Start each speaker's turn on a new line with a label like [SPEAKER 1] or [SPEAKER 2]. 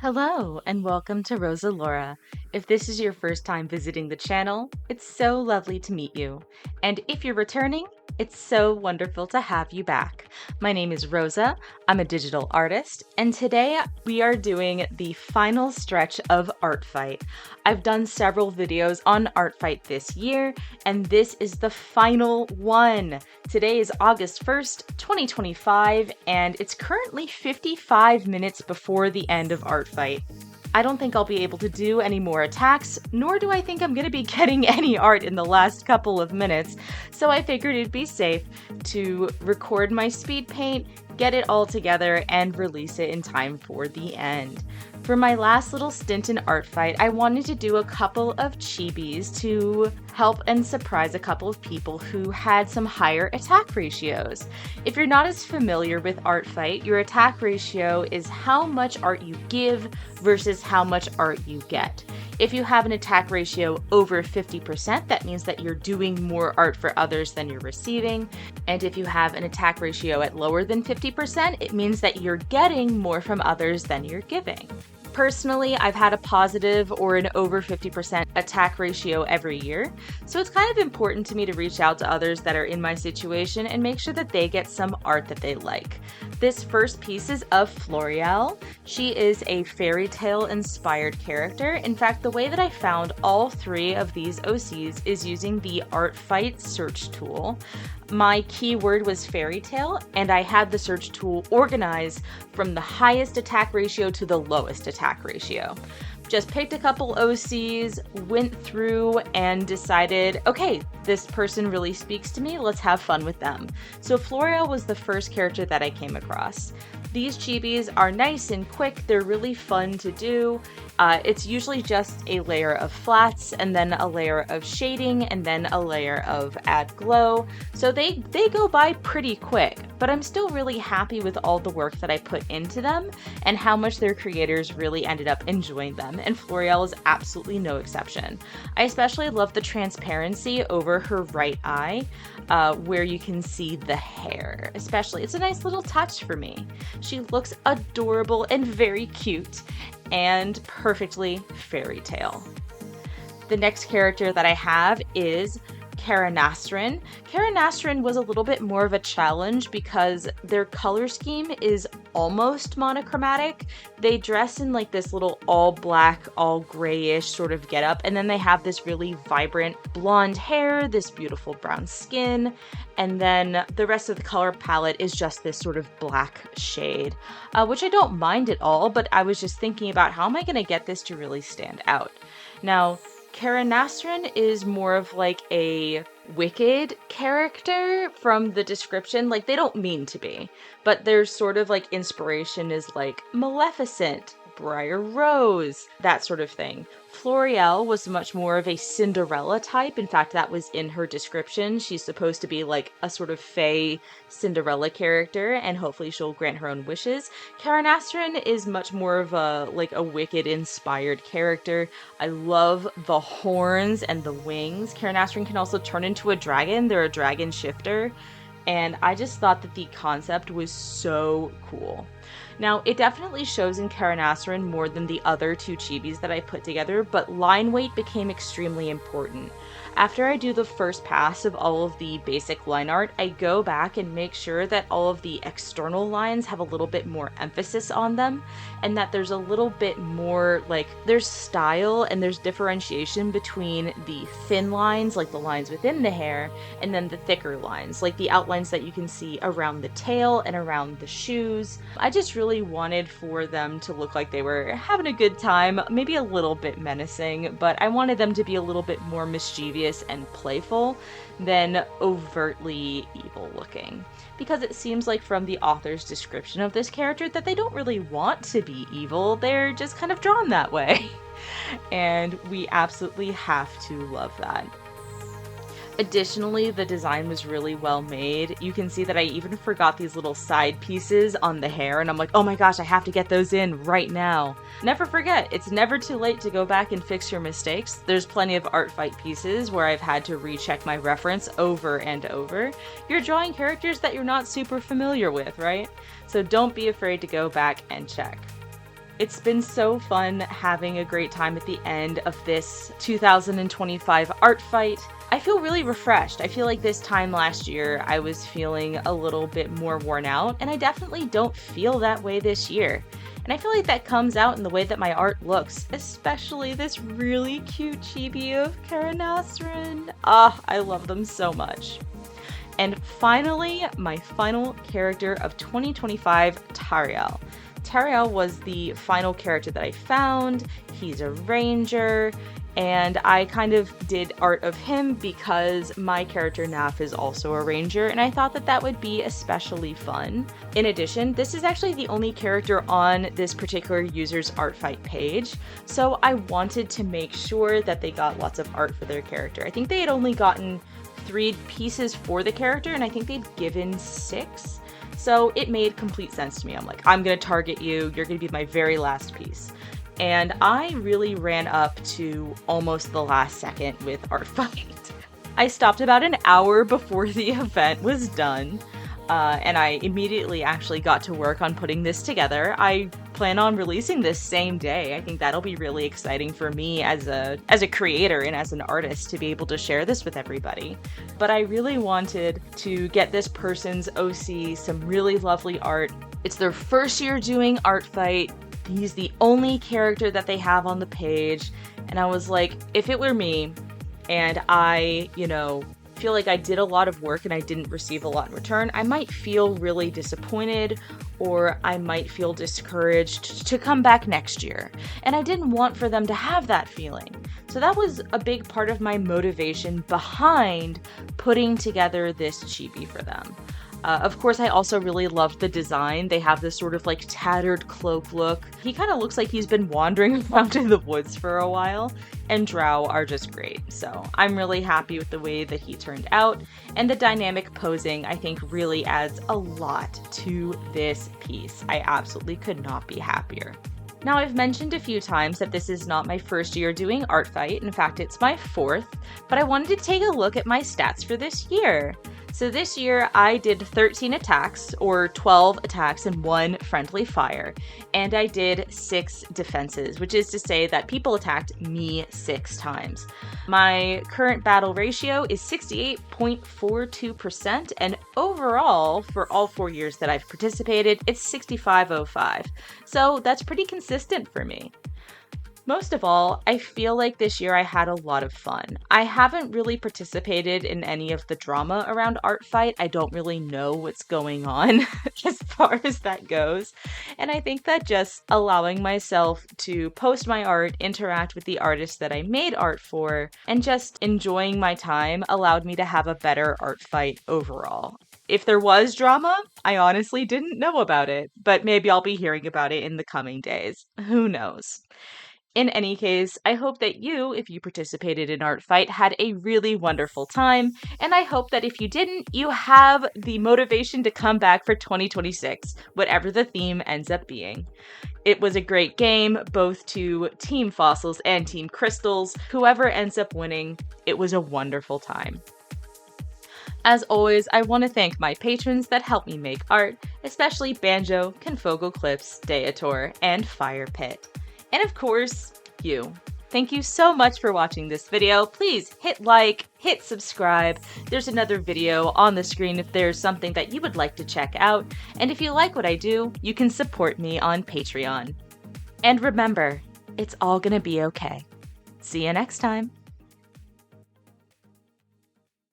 [SPEAKER 1] Hello and welcome to Rosa Laura. If this is your first time visiting the channel, it's so lovely to meet you. And if you're returning, it's so wonderful to have you back. My name is Rosa, I'm a digital artist, and today we are doing the final stretch of Artfight. I've done several videos on Artfight this year, and this is the final one. Today is August 1st, 2025, and it's currently 55 minutes before the end of Artfight. I don't think I'll be able to do any more attacks, nor do I think I'm going to be getting any art in the last couple of minutes, so I figured it'd be safe to record my speed paint, get it all together, and release it in time for the end. For my last little stint in Artfight, I wanted to do a couple of chibis to help and surprise a couple of people who had some higher attack ratios. If you're not as familiar with Artfight, your attack ratio is how much art you give versus how much art you get. If you have an attack ratio over 50%, that means that you're doing more art for others than you're receiving. And if you have an attack ratio at lower than 50%, it means that you're getting more from others than you're giving. Personally, I've had a positive or an over 50% attack ratio every year, so it's kind of important to me to reach out to others that are in my situation and make sure that they get some art that they like. This first piece is of Florial. She is a fairy tale inspired character. In fact, the way that I found all three of these OCs is using the Artfight search tool. My keyword was fairy tale, and I had the search tool organized from the highest attack ratio to the lowest attack ratio. Just picked a couple OCs, went through and decided, okay, this person really speaks to me, let's have fun with them. So Florial was the first character that I came across. These chibis are nice and quick, they're really fun to do. It's usually just a layer of flats and then a layer of shading and then a layer of add glow. So they go by pretty quick, but I'm still really happy with all the work that I put into them and how much their creators really ended up enjoying them, and Florial is absolutely no exception. I especially love the transparency over her right eye, where you can see the hair, especially. It's a nice little touch for me. She looks adorable and very cute and perfectly fairy tale. The next character that I have is Karanastrin. Karanastrin was a little bit more of a challenge because their color scheme is almost monochromatic. They dress in like this little all black, all grayish sort of getup, and then they have this really vibrant blonde hair, this beautiful brown skin, and then the rest of the color palette is just this sort of black shade, which I don't mind at all, but I was just thinking about how am I going to get this to really stand out. Now, Karanastrin is more of like a wicked character from the description. Like, they don't mean to be, but their sort of like inspiration is like Maleficent, Briar Rose, that sort of thing. Florial was much more of a Cinderella type. In fact, that was in her description. She's supposed to be like a sort of fey Cinderella character, and hopefully she'll grant her own wishes. Karanastrin is much more of a wicked inspired character. I love the horns and the wings. Karanastrin can also turn into a dragon. They're a dragon shifter. And I just thought that the concept was so cool. Now, it definitely shows in Karanastrin more than the other two chibis that I put together, but line weight became extremely important. After I do the first pass of all of the basic line art, I go back and make sure that all of the external lines have a little bit more emphasis on them, and that there's a little bit more, like, there's style and there's differentiation between the thin lines, like the lines within the hair, and then the thicker lines, like the outlines that you can see around the tail and around the shoes. I just really wanted for them to look like they were having a good time, maybe a little bit menacing, but I wanted them to be a little bit more mischievous and playful than overtly evil looking, because it seems like from the author's description of this character that they don't really want to be evil, they're just kind of drawn that way. And we absolutely have to love that. Additionally, the design was really well made. You can see that I even forgot these little side pieces on the hair, and I'm like, oh my gosh, I have to get those in right now. Never forget, it's never too late to go back and fix your mistakes. There's plenty of Artfight pieces where I've had to recheck my reference over and over. You're drawing characters that you're not super familiar with, right? So don't be afraid to go back and check. It's been so fun having a great time at the end of this 2025 Artfight. I feel really refreshed. I feel like this time last year I was feeling a little bit more worn out, and I definitely don't feel that way this year. And I feel like that comes out in the way that my art looks, especially this really cute chibi of Kara Nasrin. I love them so much. And finally, my final character of 2025, Tariel. Tariel was the final character that I found. He's a ranger, and I kind of did art of him because my character Naf is also a ranger, and I thought that that would be especially fun. In addition, this is actually the only character on this particular user's Artfight page, so I wanted to make sure that they got lots of art for their character. I think they had only gotten 3 pieces for the character, and I think they'd given 6. So it made complete sense to me. I'm like, I'm gonna target you, you're gonna be my very last piece. And I really ran up to almost the last second with Artfight. I stopped about an hour before the event was done, and I immediately actually got to work on putting this together. I plan on releasing this same day. I think that'll be really exciting for me as a creator and as an artist to be able to share this with everybody. But I really wanted to get this person's OC some really lovely art. It's their first year doing Artfight. He's the only character that they have on the page. And I was like, if it were me and I, feel like I did a lot of work and I didn't receive a lot in return, I might feel really disappointed, or I might feel discouraged to come back next year. And I didn't want for them to have that feeling. So that was a big part of my motivation behind putting together this chibi for them. Of course, I also really loved the design. They have this sort of like tattered cloak look. He kind of looks like he's been wandering around in the woods for a while, and Drow are just great. So I'm really happy with the way that he turned out, and the dynamic posing I think really adds a lot to this piece. I absolutely could not be happier. Now, I've mentioned a few times that this is not my first year doing Artfight. In fact, it's my 4th, but I wanted to take a look at my stats for this year. So this year I did 13 attacks, or 12 attacks and 1 friendly fire, and I did 6 defenses, which is to say that people attacked me 6 times. My current battle ratio is 68.42%, and overall, for all 4 years that I've participated, it's 65.05. So that's pretty consistent for me. Most of all, I feel like this year I had a lot of fun. I haven't really participated in any of the drama around Artfight. I don't really know what's going on as far as that goes. And I think that just allowing myself to post my art, interact with the artists that I made art for, and just enjoying my time allowed me to have a better Artfight overall. If there was drama, I honestly didn't know about it, but maybe I'll be hearing about it in the coming days. Who knows? In any case, I hope that you, if you participated in Artfight, had a really wonderful time, and I hope that if you didn't, you have the motivation to come back for 2026, whatever the theme ends up being. It was a great game, both to Team Fossils and Team Crystals. Whoever ends up winning, it was a wonderful time. As always, I want to thank my patrons that help me make art, especially Banjo, Confogle Clips, Deator, and Fire Pit. And of course, you. Thank you so much for watching this video. Please hit like, hit subscribe. There's another video on the screen if there's something that you would like to check out. And if you like what I do, you can support me on Patreon. And remember, it's all gonna be okay. See you next time.